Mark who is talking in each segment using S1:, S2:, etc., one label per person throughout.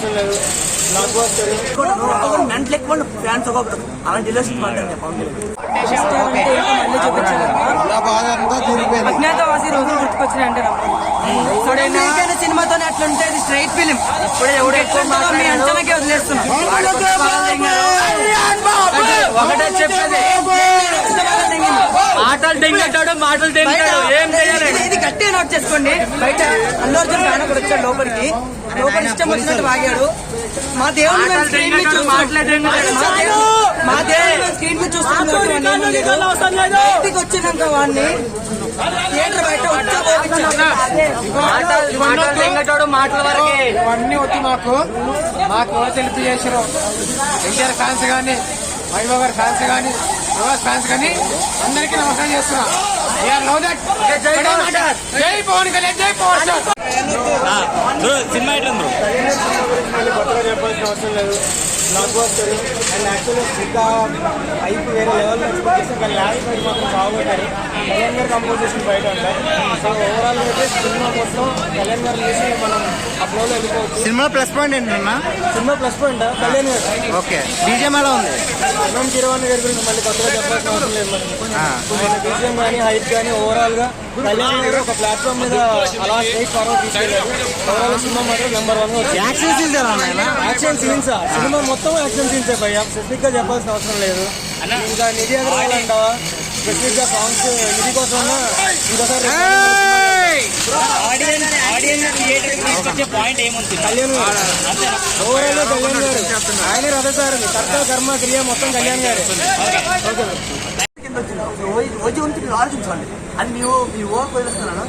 S1: అవసరం లేదు. Block buster mental ఎక్కువ ఫ్యాన్స్ ఒక్కొక్కరు అలాంటి రిలేషన్ మాట్లాడే పవన్
S2: అజ్ఞాతవాసి రోజు గుర్తుకొచ్చినాయంటే సినిమాతోనే అట్లుంటే స్ట్రైట్ ఫిలిం మీ అంచనాకే వదిలేస్తున్నాం.
S1: ఒకటే చెప్పేది మాటలు దెంగటాడు మాటలు దెంగటాడు ఏం చేయాలి.
S2: ఇది గట్టిగా నోట్ చేసుకోండి. బయట అల్లు అర్జున్ ఫ్యాన్ కూడా వచ్చాడు లోపలికి ఇష్టం వచ్చినట్టు వాగాడు. మా దేవుడు స్క్రీన్ మీద చూస్తున్నాం. వచ్చినాక వాడిని థియేటర్ బయట
S1: మాటల వరకే
S3: ఇవన్నీ వద్దు. మాకు సెల్ఫీ చేసారు ఎన్టీఆర్ ఫ్యాన్స్ కానీ వైభవ్ గారి ఫ్యాన్స్ కానీ ప్రభాస్ ఫ్యాన్స్ కానీ అందరికీ నమస్కారం చేస్తున్నాం. జై పవన్ కళ్యాణ్, జై పవన్ స్టార్.
S1: సినిమా ఎట్లా కొత్తగా చెప్పాల్సిన అవసరం లేదు. బ్లాక్ బస్టర్ అండ్ యాక్చువల్గా ఇంకా హైప్ వేరే లెవెల్లో ఎక్స్పెక్టేషన్ కానీ లాస్ట్ ఫైట్ మాత్రం బాగుంటారు. కళ్యాణ్ గారు కంపోజిషన్ బయట ఉంటాయి. సో ఓవరాల్ అయితే సినిమా మొత్తం కళ్యాణ్ గారు చేసి మనం ఆ ఫ్లోలో వెళ్ళిపోవచ్చు.
S3: సినిమా ప్లస్ పాయింట్ ఏంటన్నా?
S1: సినిమా ప్లస్ పాయింట్ కళ్యాణ్ గారు.
S3: ఓకే, బీజేఎం ఎలా ఉంది?
S1: ఎన్ఎం కిరవాణి గారి గురించి మళ్ళీ కొత్తగా చెప్పాల్సిన అవసరం లేదు. మన బీజేఎం కానీ హైప్ కానీ ఓవరాల్ గా కళ్యాణ్ గారు ఒక ప్లాట్ఫామ్ మీద అలా స్ట్రైట్ ఫార్వర్డ్ తీసుకెళ్ళారు. ఓవరాల్ సినిమా మాత్రం నెంబర్ 1 వచ్చింది.
S3: యాక్షన్ సీన్స్ ఎలా ఉన్నాయి?
S1: యాక్షన్ సీన్స్ సినిమా మొత్తం యాక్షన్ సీన్సే భయ్యా, స్పెసిఫిక్ గా చెప్పాల్సిన అవసరం లేదు. ఇంకా నిధి ఎదురాలంటావా స్పెసిఫిక్ గా సాంగ్స్ నిధి కోసం ఇంకోసారి కళ్యాణ్ ఓవరాల్ గా కళ్యాణ్ గారు ఆయన రథసారథి కర్త కర్మ క్రియ మొత్తం కళ్యాణ్ గారు. వచ్చి ఉంచి మీరు ఆలోచించండి. అది మీ ఓవర్కి వదిలేస్తున్నాను.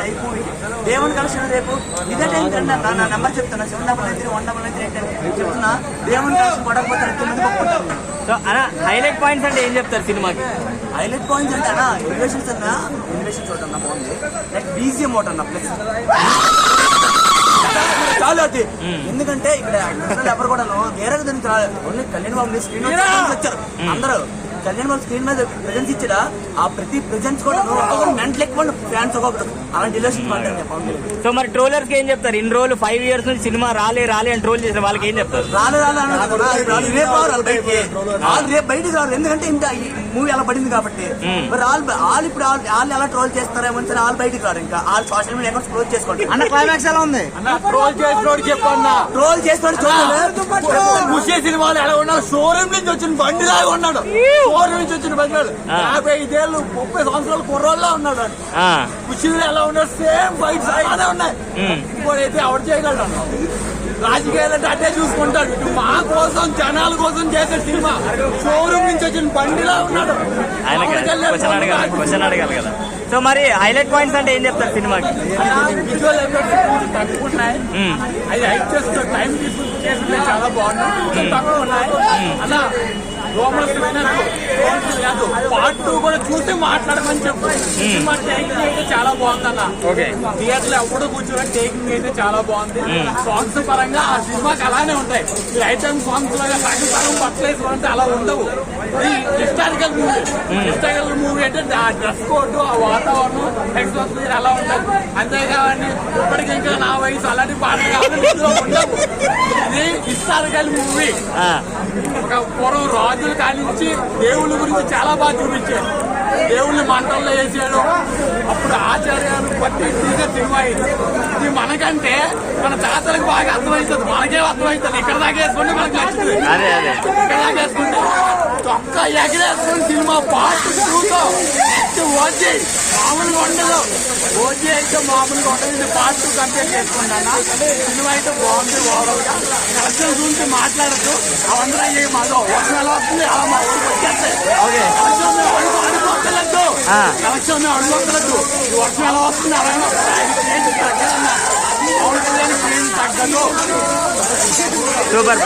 S1: అయిపోయి దేవుని కలిసిన రేపు ఇదే టైం కండి అన్న నా నెంబర్ చెప్తున్నా 7993199 చెప్తున్నా. దేవుని కలిసి పడకపోతే 2 మంది పట్టుకుంటారు.
S2: సో అలా హైలైట్ పాయింట్స్ అంటే ఏం చెప్తారు సినిమాకి?
S1: హైలైట్ పాయింట్స్ అంటే అన్న ఎలివేషన్స్ అన్నా ఎలివేషన్స్ ఒకటి అన్న బాగుంది. లైక్ బీజిఎం ఒకటి అన్న ప్లస్ చాలు అది. ఎందుకంటే ఇక్కడ ఎవరు కూడా వేరే దానికి రాలేదు. ఓన్లీ కళ్యాణ్ బాబు స్క్రీన్ వచ్చారు అందరూ. కళ్యాణ్ బాబు స్క్రీన్ మీద ప్రెజెన్స్ ఇచ్చినా ఆ ప్రతి ప్రెజెన్స్ కూడా మెంటల్ ఎక్కువ ఫ్యాన్స్ ఒక్కొక్కరు అలాంటి రిలేషన్ మాట్లాడే పవన్ కళ్యాణ్.
S2: సో మరి ట్రోలర్స్ కి ఏం చెప్తారు? ఇన్ని రోజులు 5 years నుంచి సినిమా రాలే అని ట్రోల్ చేసిన వాళ్ళకి ఏం చెప్తారు?
S1: రేపు బయటకు రారు. ఎందుకంటే ఇంకా ఈ మూవీ అలా పడింది కాబట్టి. మరి వాళ్ళు ఇప్పుడు వాళ్ళు ఎలా ట్రోల్ చేస్తారేమో సరే వాళ్ళు బయటకు రారు. ఇంకా వాళ్ళు సోషల్ మీడియా అకౌంట్స్ క్లోజ్ చేసుకోండి.
S3: అన్న క్లైమాక్స్ ఎలా ఉంది?
S1: ట్రోల్ చేసినోడు చెప్పన్నా ట్రోల్ చేసిన సినిమాలు ఎలా ఉన్నాడు? షోరూమ్ నుంచి వచ్చిన బండి లాగా ఉన్నాడు. షోరూమ్ నుంచి వచ్చిన బండి 55 ఏళ్ళు 30 సంవత్సరాలు కుర్రోళ్ళ ఉన్నాడు. కుషీలు ఎలా ఉన్నాడు? సేమ్ ఫైట్స్ అలానే ఉన్నాయి. ఇంకోటైతే ఎవరు చేయగలడు? రాజకీయాలు అంటే అదే చూసుకుంటాడు. మా కోసం జనాల కోసం చేసే సినిమా షోరూమ్ నుంచి వచ్చిన బండిలా ఉన్నాడు.
S2: సో మరి హైలైట్ పాయింట్స్ అంటే ఏం చెప్తారు సినిమాకి?
S1: విజువల్ ఎఫెక్ట్స్ తక్కువ ఉన్నాయి. అది హైట్ చేస్తున్న టైం తీసుకుంటే చాలా బాగున్నాయి. తక్కువ ఉన్నాయి అలా పార్ట్ 2 కూడా చూసి మాట్లాడమని చెప్పు. సినిమా టేకింగ్ అయితే చాలా బాగుంది అన్న. థియేటర్ లో ఎప్పుడు కూర్చొని టేకింగ్ అయితే చాలా బాగుంది. సాంగ్స్ పరంగా ఆ సినిమాకి అలానే ఉంటాయి. ఈ ఐటమ్ సాంగ్స్ లాగా సగం పట్టలేసుకోవాలంటే అలా ఉండవు. హిస్టారికల్ మూవీ అంటే ఆ డ్రెస్ కోడ్ ఆ వాతావరణం ఎక్స్ప్రెస్ అలా ఉంటుంది. అంతేకాని ఇప్పటికి ఇంకా నా వయసు అలాంటి పాటలు కావాలి ఉండవు. ఇది హిస్టారికల్ మూవీ. ఒక పూర్వం రాజుల కానించి దేవుళ్ళ గురించి చాలా బాగా చూపించాడు. దేవుళ్ళని మంటల్లో వేసాడు. అప్పుడు ఆచార్యాలు బట్టి తీసే సినిమా ఇది. మనకంటే మన తాతలకు బాగా అర్థమవుతుంది. మనకే అర్థమవుతుంది. ఇక్కడ దాకా వేసుకుంటే మనకు నచ్చుతుంది. ఇక్కడ దాకా వేసుకుంటే చొక్క ఎగరేసుకుని సినిమా పార్ట్ 2తో ఓజీ మామూలుగా ఉండదు. ఓజీ అయితే మామూలుగా ఉండదు. ఇది పార్ట్ 2 కంపేర్ చేసుకుంటాను. సినిమా అయితే బాగుంది. ఓవరాల్ గా కలెక్షన్ గురించి మాట్లాడద్దు. అవందరూ అయ్యే మాకు వర్షం ఎలా వస్తుంది అలా మా ఊరికి వచ్చేస్తాయి. అడుగుకోగలదు కలెక్షన్ అడుగుకోగలదు. వర్షం ఎలా వస్తుంది అలాగే తగ్గదు.
S2: సూపర్.